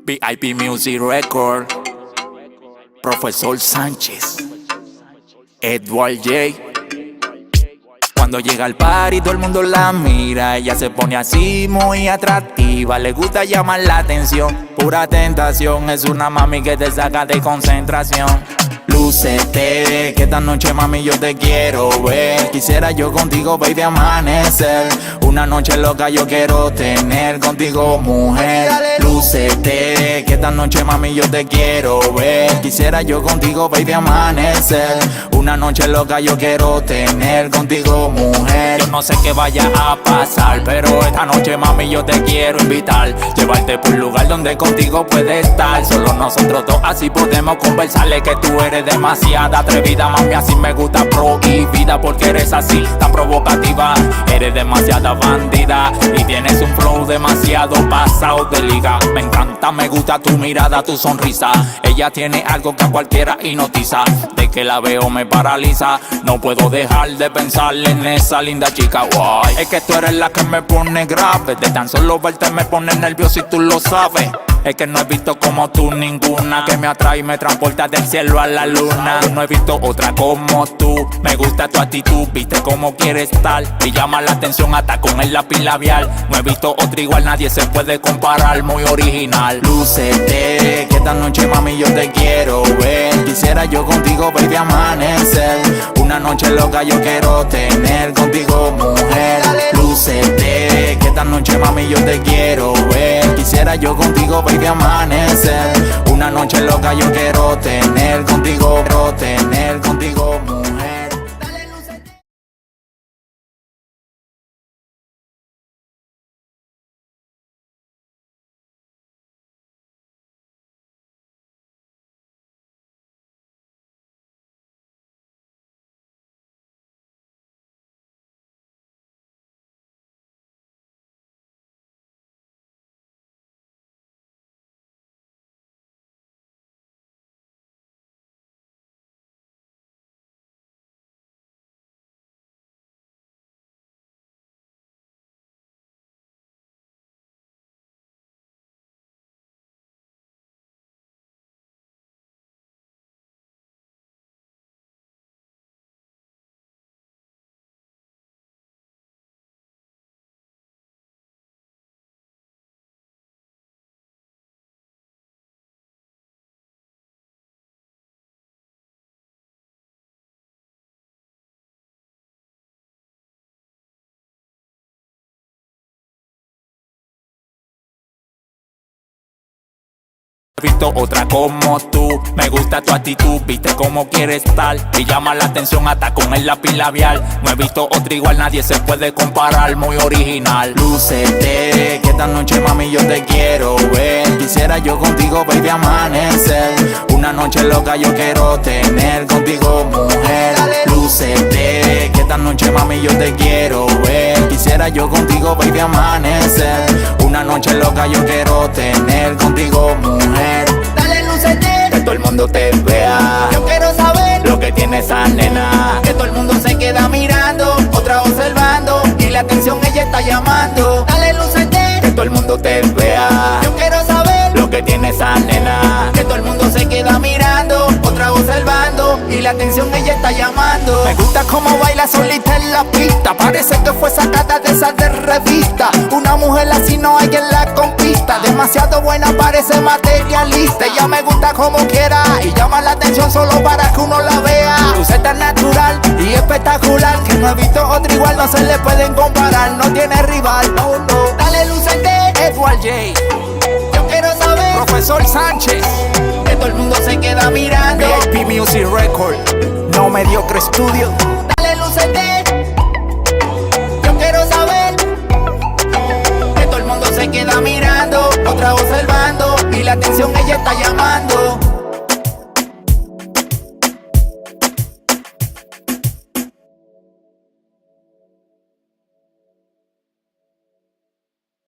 VIP Music Record, Profesor Sánchez, Edward J. Cuando llega al party todo el mundo la mira. Ella se pone así muy atractiva. Le gusta llamar la atención, pura tentación. Es una mami que te saca de concentración. Lúcete, que esta noche mami yo te quiero ver. Quisiera yo contigo baby amanecer. Una noche loca yo quiero tener contigo mujer. Lúcete, que esta noche mami yo te quiero ver. Quisiera yo contigo baby amanecer. Una noche loca yo quiero tener contigo mujer. Yo no sé qué vaya a pasar, pero esta noche mami yo te quiero invitar. Llevarte por un lugar donde contigo puede estar. Solo nosotros dos así podemos conversarle. Que tú eres demasiada atrevida, mami, así me gusta prohibida. Porque eres así, tan provocativa. Eres demasiada bandida y tienes un flow demasiado pasado de liga. Me encanta, me gusta tu mirada, tu sonrisa. Ella tiene algo que a cualquiera hipnotiza. De que la veo me paraliza. No puedo dejar de pensar en esa linda chica. Guay. Es que tú eres la que me pone grave. De tan solo verte me pone nervioso y tú lo sabes. Es que no he visto como tú ninguna, que me atrae y me transporta del cielo a la luna. Yo no he visto otra como tú. Me gusta tu actitud, viste cómo quieres estar. Y llama la atención hasta con el lápiz labial. No he visto otra igual, nadie se puede comparar. Muy original. Lúcete, que esta noche mami yo te quiero ver. Quisiera yo contigo baby amanecer. Una noche loca yo quiero tener contigo mujer. Lúcete, que esta noche mami yo te quiero ver. Quisiera yo contigo baby amanecer. Una noche loca yo quiero tener contigo mujer. He visto otra como tú. Me gusta tu actitud, viste cómo quieres estar. Y llama la atención hasta con el lápiz labial. No he visto otra igual, nadie se puede comparar. Muy original. Lúcete, que esta noche mami yo te quiero ver. Quisiera yo contigo baby amanecer. Una noche loca yo quiero tener contigo mujer. Lúcete, que esta noche mami yo te quiero ver. Quisiera yo contigo baby amanecer. Una noche loca yo quiero tener contigo mujer. Dale lúcete, Que todo el mundo te vea. yo quiero saber Lo que tiene esa nena. que todo el mundo se queda mirando, otra observando y la atención ella está llamando. Dale lúcete, Que todo el mundo te vea. yo quiero saber Lo que tiene esa nena. que todo el mundo se queda mirando, otra observando y la atención ella está llamando. Me gusta cómo baila solita en la pista. Parece que fue sacada de esa de revista. Una mujer así no hay quien la conquista. Demasiado buena, parece materialista. Ella me gusta como quiera y llama la atención solo para que uno la vea. Luce tan natural y espectacular que no he visto otra igual, no se le pueden comparar. No tiene rival, no, no. Dale lúcete, Edward J, yo quiero saber Profesor Sánchez, que todo el mundo se queda mirando. VIP Music Record, No Mediocre Studio. Dale lúcete, yo quiero saber que todo el mundo se queda mirando, otra observando y la atención ella está llamando.